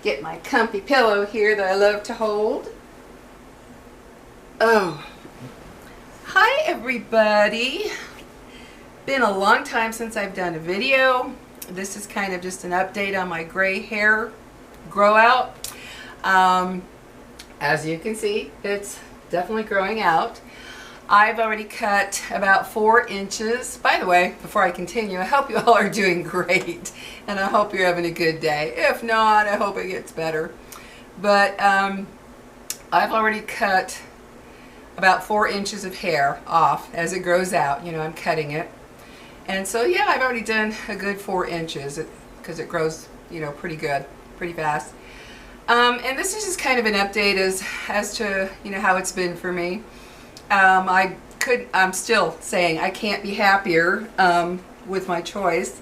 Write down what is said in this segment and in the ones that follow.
Get my comfy pillow here that I love to hold. Oh, hi everybody. Been a long time since I've done a video. This is kind of just an update on my gray hair grow out. As you can see, it's definitely growing out. I've already cut about 4 inches. By the way, before I continue, I hope you all are doing great and I hope you're having a good day. If not, I hope it gets better. But I've already cut about 4 inches of hair off as it grows out. You know, I'm cutting it. And so yeah, I've already done a good 4 inches because it grows, you know, pretty good, pretty fast. And this is just kind of an update as to, you know, how it's been for me. I'm still saying I can't be happier with my choice.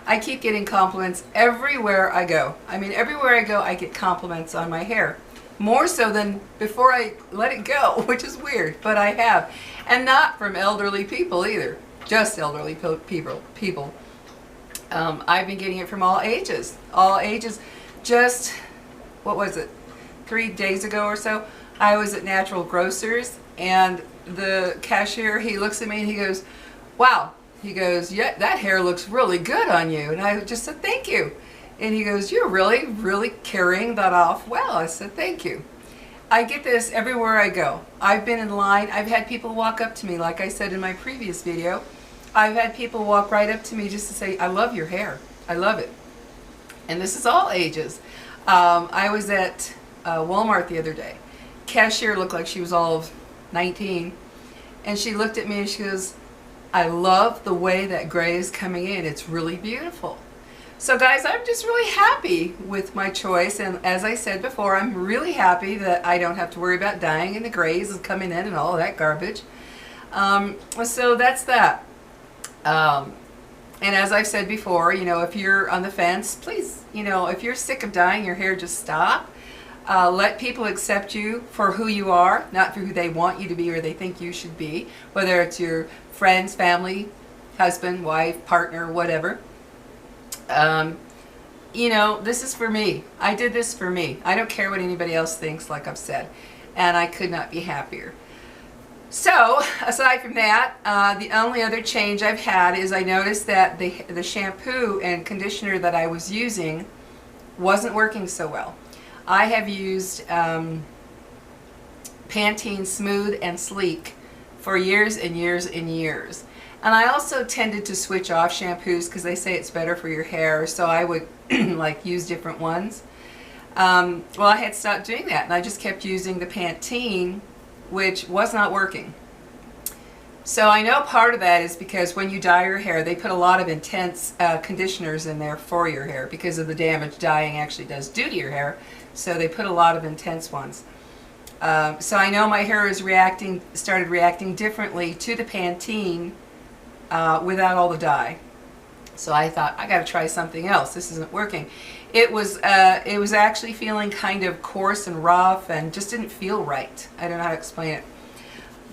I keep getting compliments everywhere I go. I mean, everywhere I go, I get compliments on my hair. More so than before I let it go, which is weird, but I have. And not from elderly people either, just elderly people. I've been getting it from all ages. All ages. Just, what was it, 3 days ago or so, I was at Natural Grocers, and the cashier, he looks at me and he goes, wow, he goes, yeah, that hair looks really good on you. And I just said, thank you. And he goes, you're really carrying that off well. I said, thank you. I get this everywhere I go. I've been in line. I've had people walk up to me, like I said in my previous video. I've had people walk right up to me just to say, I love your hair. I love it. And this is all ages. I was at Walmart the other day. Cashier looked like she was all of 19, and she looked at me and she goes, I love the way that gray is coming in. It's really beautiful. So guys, I'm just really happy with my choice, and as I said before, I'm really happy that I don't have to worry about dyeing and the grays and coming in and all that garbage. So that's that. And as I've said before, you know, if you're on the fence, please, you know, if you're sick of dyeing your hair, just stop. Let people accept you for who you are, not for who they want you to be or they think you should be, whether it's your friends, family, husband, wife, partner, whatever. You know, this is for me. I did this for me. I don't care what anybody else thinks, like I've said, and I could not be happier. So, aside from that, the only other change I've had is I noticed that the shampoo and conditioner that I was using wasn't working so well. I have used Pantene Smooth and Sleek for years and years and years. And I also tended to switch off shampoos because they say it's better for your hair, so I would like use different ones. Well, I had stopped doing that, and I just kept using the Pantene, which was not working. So I know part of that is because when you dye your hair, they put a lot of intense conditioners in there for your hair because of the damage dyeing actually does do to your hair. So they put a lot of intense ones. So I know my hair is started reacting differently to the Pantene without all the dye. So I thought, I got to try something else. This isn't working. It was actually feeling kind of coarse and rough and just didn't feel right. I don't know how to explain it.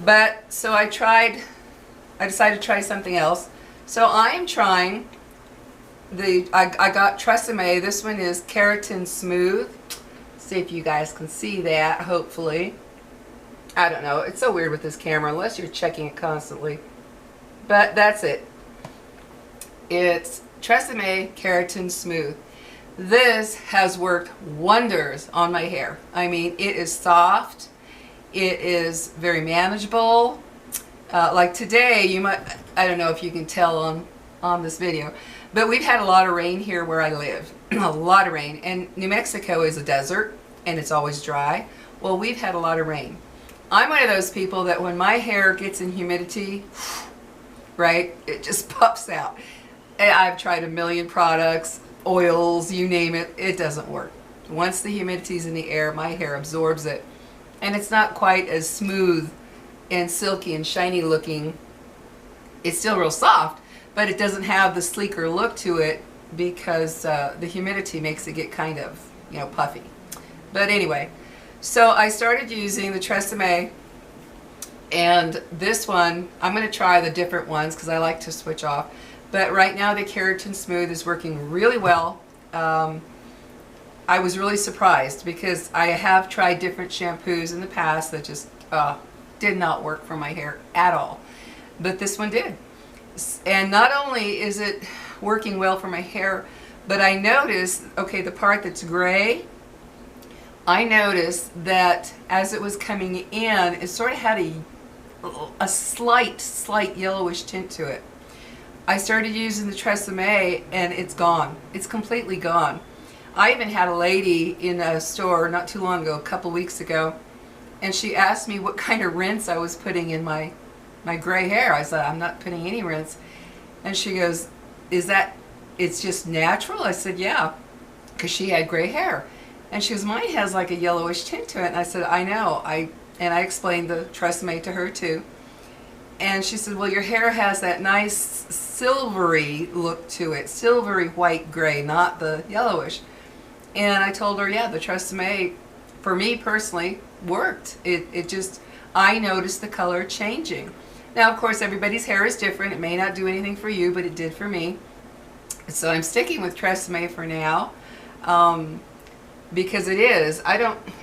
But so I decided to try something else. So I'm trying I got Tresemme. This one is Keratin Smooth. See if you guys can see that, hopefully. I don't know. It's so weird with this camera unless you're checking it constantly. But that's it. It's Tresemme Keratin Smooth. This has worked wonders on my hair. I mean, it is soft. It is very manageable. Like today, you might, I don't know if you can tell on this video, but we've had a lot of rain here where I live. A lot of rain. And New Mexico is a desert and it's always dry. Well, we've had a lot of rain. I'm one of those people that when my hair gets in humidity, right, it just puffs out. And I've tried a million products, oils, you name it, it doesn't work. Once the humidity's in the air, my hair absorbs it. And it's not quite as smooth and silky and shiny looking. It's still real soft, but it doesn't have the sleeker look to it because the humidity makes it get kind of, you know, puffy. But anyway, so I started using the Tresemme, and this one, I'm going to try the different ones because I like to switch off. But right now the Keratin Smooth is working really well. I was really surprised because I have tried different shampoos in the past that just did not work for my hair at all. But this one did. And not only is it working well for my hair, but I noticed, okay, the part that's gray, I noticed that as it was coming in, it sort of had a slight yellowish tint to it. I started using the Tresemme and it's gone. It's completely gone. I even had a lady in a store not too long ago, a couple weeks ago, and she asked me what kind of rinse I was putting in my gray hair. I said, I'm not putting any rinse. And she goes, it's just natural? I said, yeah, because she had gray hair. And she goes, mine has like a yellowish tint to it. And I said, I know. And I explained the Tresemme to her too. And she said, well, your hair has that nice silvery look to it, silvery white gray, not the yellowish. And I told her, yeah, the Tresemme, for me personally, worked. It just, I noticed the color changing. Now, of course, everybody's hair is different. It may not do anything for you, but it did for me. So I'm sticking with Tresemme for now. Because it's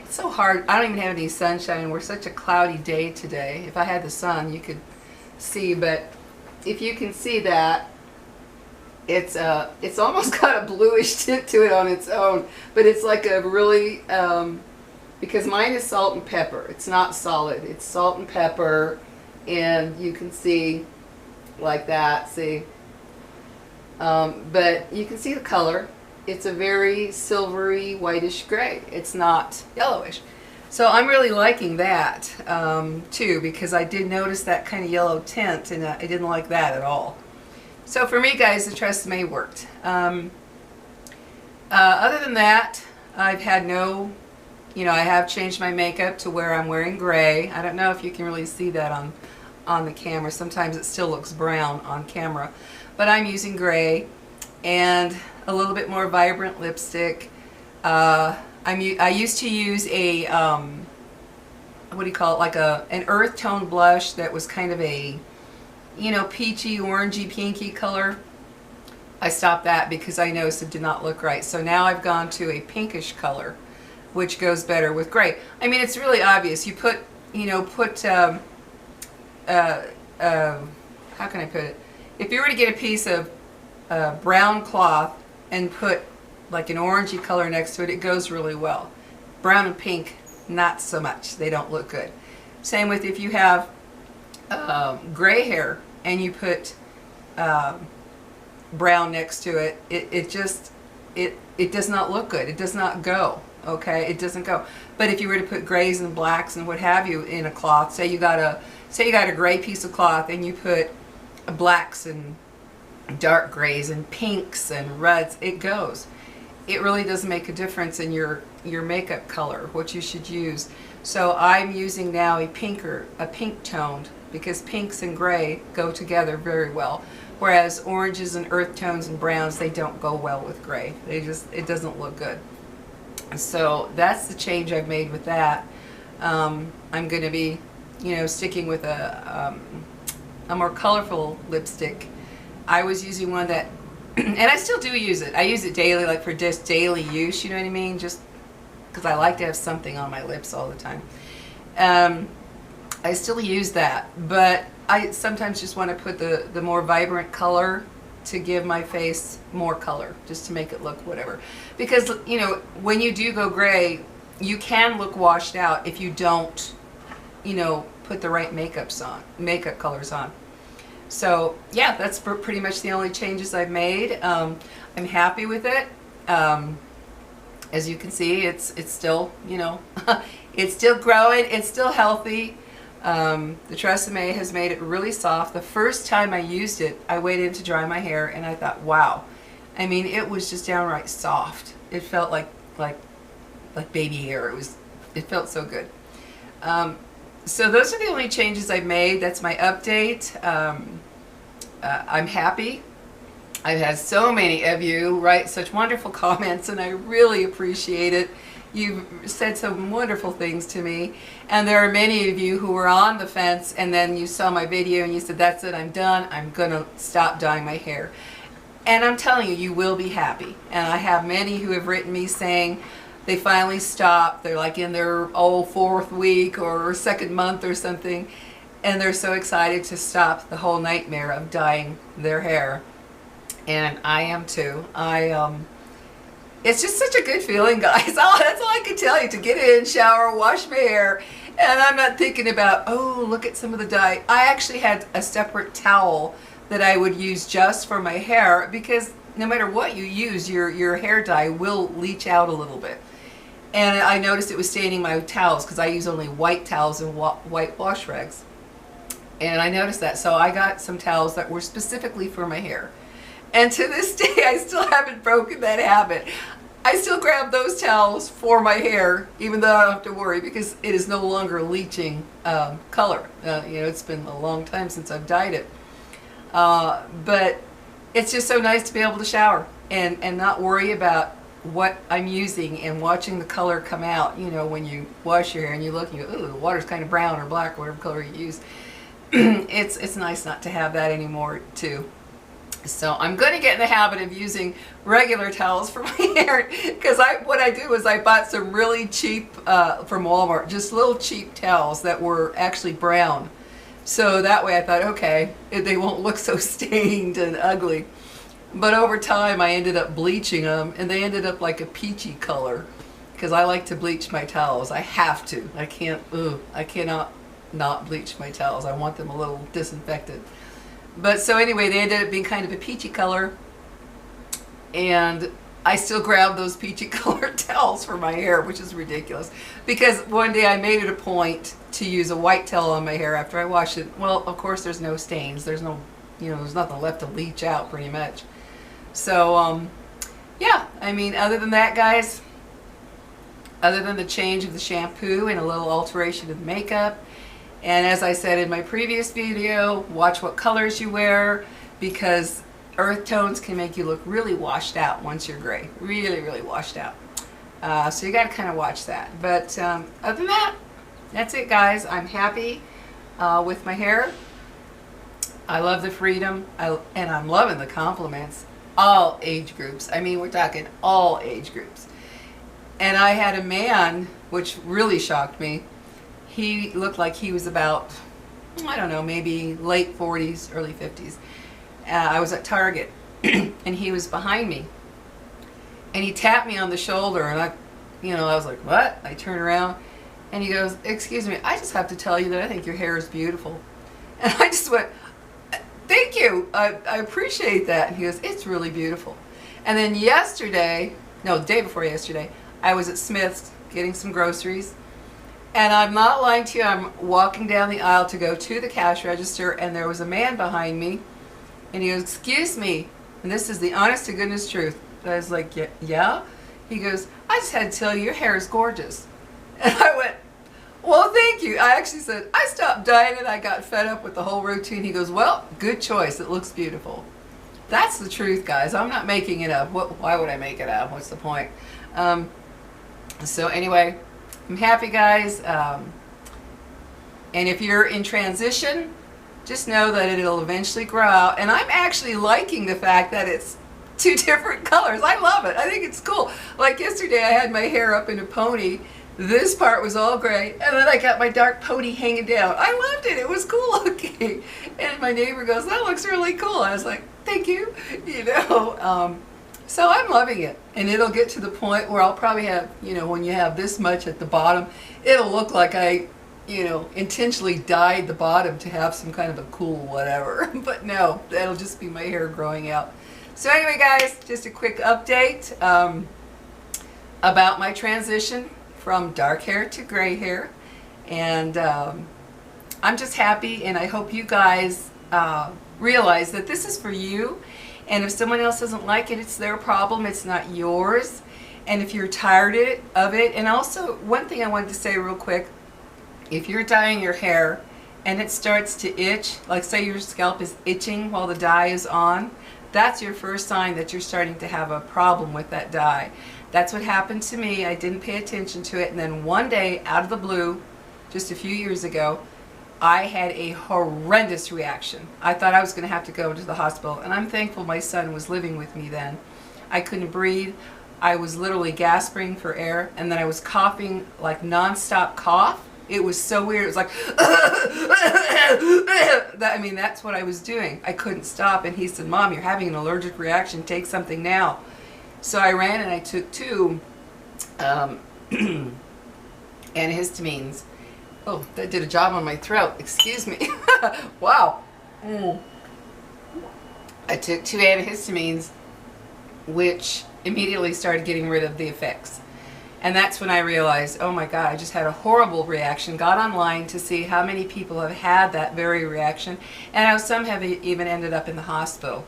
so hard. I don't even have any sunshine. We're such a cloudy day today. If I had the sun, you could see, but if you can see that, it's almost got a bluish tint to it on its own, but it's like a really, because mine is salt and pepper. It's not solid. It's salt and pepper, and you can see like that, see? But you can see the color. It's a very silvery, whitish gray. It's not yellowish. So I'm really liking that too, because I did notice that kind of yellow tint, and I didn't like that at all. So for me, guys, the Tresemme worked. Other than that, I've had no, I have changed my makeup to where I'm wearing gray. I don't know if you can really see that on the camera. Sometimes it still looks brown on camera. But I'm using gray and a little bit more vibrant lipstick. I used to use a, what do you call it, like an earth tone blush that was kind of a, peachy, orangey, pinky color. I stopped that because I noticed it did not look right. So now I've gone to a pinkish color, which goes better with gray. I mean, it's really obvious. You put, how can I put it? If you were to get a piece of brown cloth and put like an orangey color next to it, it goes really well. Brown and pink, not so much. They don't look good. Same with if you have gray hair and you put brown next to it, it does not look good. It does not go. Okay, it doesn't go. But if you were to put grays and blacks and what have you in a cloth, say you got a gray piece of cloth and you put blacks and dark grays and pinks and reds, it goes. It really does make a difference in your makeup color, what you should use. So I'm using now a pink toned, because pinks and gray go together very well. Whereas oranges and earth tones and browns, they don't go well with gray. It doesn't look good. So that's the change I've made with that. I'm going to be, sticking with a more colorful lipstick. I was using one that, and I still do use it. I use it daily, like for just daily use, you know what I mean? Just because I like to have something on my lips all the time. I still use that, but I sometimes just want to put the more vibrant color to give my face more color, just to make it look whatever. Because, when you do go gray, you can look washed out if you don't, put the right makeup colors on. So yeah, that's pretty much the only changes I've made. I'm happy with it. As you can see, it's still, it's still growing, it's still healthy. The Tresemme has made it really soft. The first time I used it, I waited to dry my hair and I thought, wow. I mean, it was just downright soft. It felt like baby hair. It felt so good. So those are the only changes I've made. That's my update. I'm happy. I've had so many of you write such wonderful comments, and I really appreciate it. You've said some wonderful things to me, and there are many of you who were on the fence, and then you saw my video and you said, that's it, I'm done, I'm gonna stop dyeing my hair. And I'm telling you, you will be happy. And I have many who have written me saying, They finally stop. They're like in their fourth week or second month or something, and they're so excited to stop the whole nightmare of dyeing their hair. And I am too. It's just such a good feeling, guys. That's all I can tell you, to get in, shower, wash my hair, and I'm not thinking about, oh, look at some of the dye. I actually had a separate towel that I would use just for my hair, because no matter what you use, your hair dye will leach out a little bit. And I noticed it was staining my towels, because I use only white towels and white wash rags. And I noticed that, so I got some towels that were specifically for my hair. And to this day, I still haven't broken that habit. I still grab those towels for my hair, even though I don't have to worry, because it is no longer leaching color. It's been a long time since I've dyed it. But it's just so nice to be able to shower and not worry about what I'm using and watching the color come out. When you wash your hair and you look and you go, ooh, the water's kind of brown or black, or whatever color you use. It's nice not to have that anymore, too. So I'm going to get in the habit of using regular towels for my hair, because what I did was I bought some really cheap from Walmart, just little cheap towels that were actually brown. So that way I thought, okay, they won't look so stained and ugly. But over time I ended up bleaching them, and they ended up like a peachy color, because I like to bleach my towels. I have to. I cannot not bleach my towels. I want them a little disinfected. But so anyway, they ended up being kind of a peachy color, and I still grab those peachy colored towels for my hair, which is ridiculous, because one day I made it a point to use a white towel on my hair after I wash it. Well, of course there's no stains, there's no, there's nothing left to leach out pretty much. So yeah, I mean, other than that, guys, other than the change of the shampoo and a little alteration of the makeup, and as I said in my previous video, watch what colors you wear, because earth tones can make you look really washed out once you're gray. Really, really washed out. So you got to kind of watch that. But other than that, that's it, guys. I'm happy with my hair. I love the freedom, and I'm loving the compliments. All age groups. I mean, we're talking all age groups. And I had a man, which really shocked me. He looked like he was about, I don't know, maybe late 40s, early 50s. I was at Target, and he was behind me. And he tapped me on the shoulder, and I was like, what? I turned around, and he goes, excuse me, I just have to tell you that I think your hair is beautiful. And I just went, thank you, I appreciate that. And he goes, it's really beautiful. And then the day before yesterday, I was at Smith's getting some groceries. And I'm not lying to you, I'm walking down the aisle to go to the cash register, and there was a man behind me, and he goes, excuse me, and this is the honest to goodness truth. I was like, yeah? He goes, I just had to tell you, your hair is gorgeous. And I went, well, thank you. I actually said, I stopped dyeing it, I got fed up with the whole routine. He goes, well, good choice, it looks beautiful. That's the truth, guys. I'm not making it up. Why would I make it up? What's the point? So anyway, I'm happy, guys, and if you're in transition, just know that it'll eventually grow out. And I'm actually liking the fact that it's two different colors. I love it. I think it's cool. Like yesterday, I had my hair up in a pony. This part was all gray, and then I got my dark pony hanging down. I loved it. It was cool looking. And my neighbor goes, that looks really cool. I was like, thank you. So I'm loving it, and it'll get to the point where I'll probably have, when you have this much at the bottom, it'll look like I, intentionally dyed the bottom to have some kind of a cool whatever. But no, that'll just be my hair growing out. So anyway, guys, just a quick update about my transition from dark hair to gray hair. And I'm just happy, and I hope you guys realize that this is for you. And if someone else doesn't like it, it's their problem, it's not yours. And if you're tired of it, and also one thing I wanted to say real quick, if you're dyeing your hair and it starts to itch, like say your scalp is itching while the dye is on, that's your first sign that you're starting to have a problem with that dye. That's what happened to me. I didn't pay attention to it, and then one day, out of the blue, just a few years ago, I had a horrendous reaction. I thought I was going to have to go to the hospital, and I'm thankful my son was living with me then. I couldn't breathe. I was literally gasping for air, and then I was coughing like nonstop cough. It was so weird. It was like, I mean, that's what I was doing. I couldn't stop. And he said, Mom, you're having an allergic reaction. Take something now. So I ran and I took 2 antihistamines. Oh, that did a job on my throat. Excuse me. Wow. I took 2 antihistamines, which immediately started getting rid of the effects. And that's when I realized, oh my God, I just had a horrible reaction. Got online to see how many people have had that very reaction, and how some have even ended up in the hospital.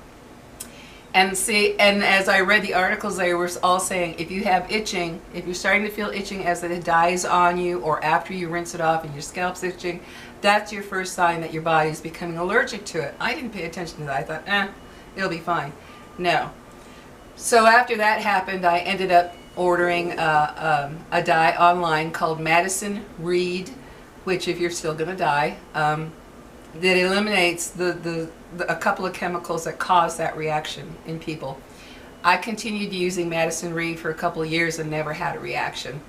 And see, and as I read the articles, they were all saying, if you have itching, if you're starting to feel itching as it dies on you, or after you rinse it off and your scalp's itching, that's your first sign that your body's becoming allergic to it. I didn't pay attention to that. I thought, it'll be fine. No. So after that happened, I ended up ordering a dye online called Madison Reed, which, if you're still going to die, that eliminates a couple of chemicals that cause that reaction in people. I continued using Madison Reed for a couple of years and never had a reaction,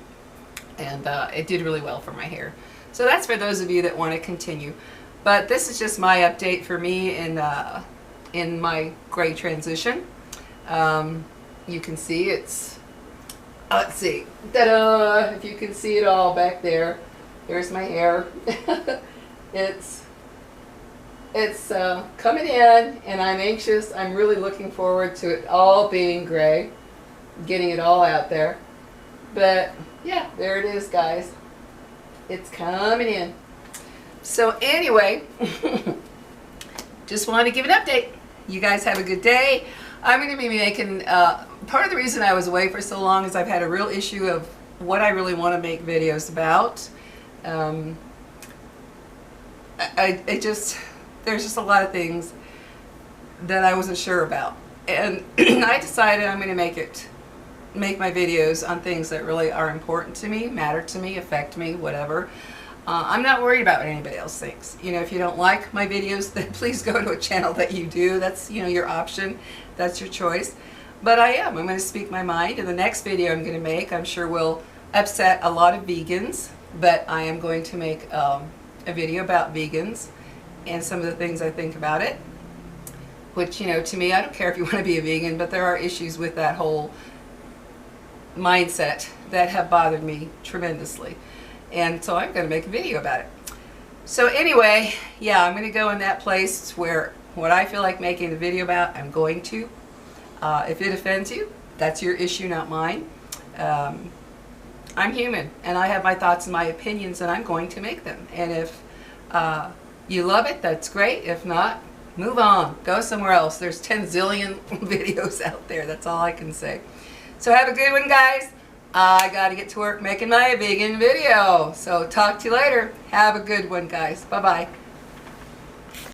and it did really well for my hair. So that's for those of you that want to continue. But this is just my update for me in my gray transition. You can see it's, let's see, ta-da, if you can see it all back there. There's my hair. It's coming in, and I'm anxious. I'm really looking forward to it all being gray, getting it all out there. But yeah, there it is, guys. It's coming in. So anyway, just wanted to give an update. You guys have a good day. I'm going to be making, part of the reason I was away for so long is I've had a real issue of what I really want to make videos about. There's just a lot of things that I wasn't sure about. And I decided I'm going to make my videos on things that really are important to me, matter to me, affect me, whatever. I'm not worried about what anybody else thinks. You know, if you don't like my videos, then please go to a channel that you do. That's, you know, your option. That's your choice. But I'm going to speak my mind. And the next video I'm going to make, I'm sure will upset a lot of vegans. But I am going to make a video about vegans and some of the things I think about it. Which, you know, to me, I don't care if you want to be a vegan, but there are issues with that whole mindset that have bothered me tremendously. And so I'm going to make a video about it. So anyway, yeah, I'm going to go in that place where what I feel like making a video about, I'm going to. If it offends you, that's your issue, not mine. I'm human, and I have my thoughts and my opinions, and I'm going to make them. And if you love it, that's great. If not, move on. Go somewhere else. There's 10 zillion videos out there. That's all I can say. So have a good one, guys. I got to get to work making my vegan video. So talk to you later. Have a good one, guys. Bye-bye.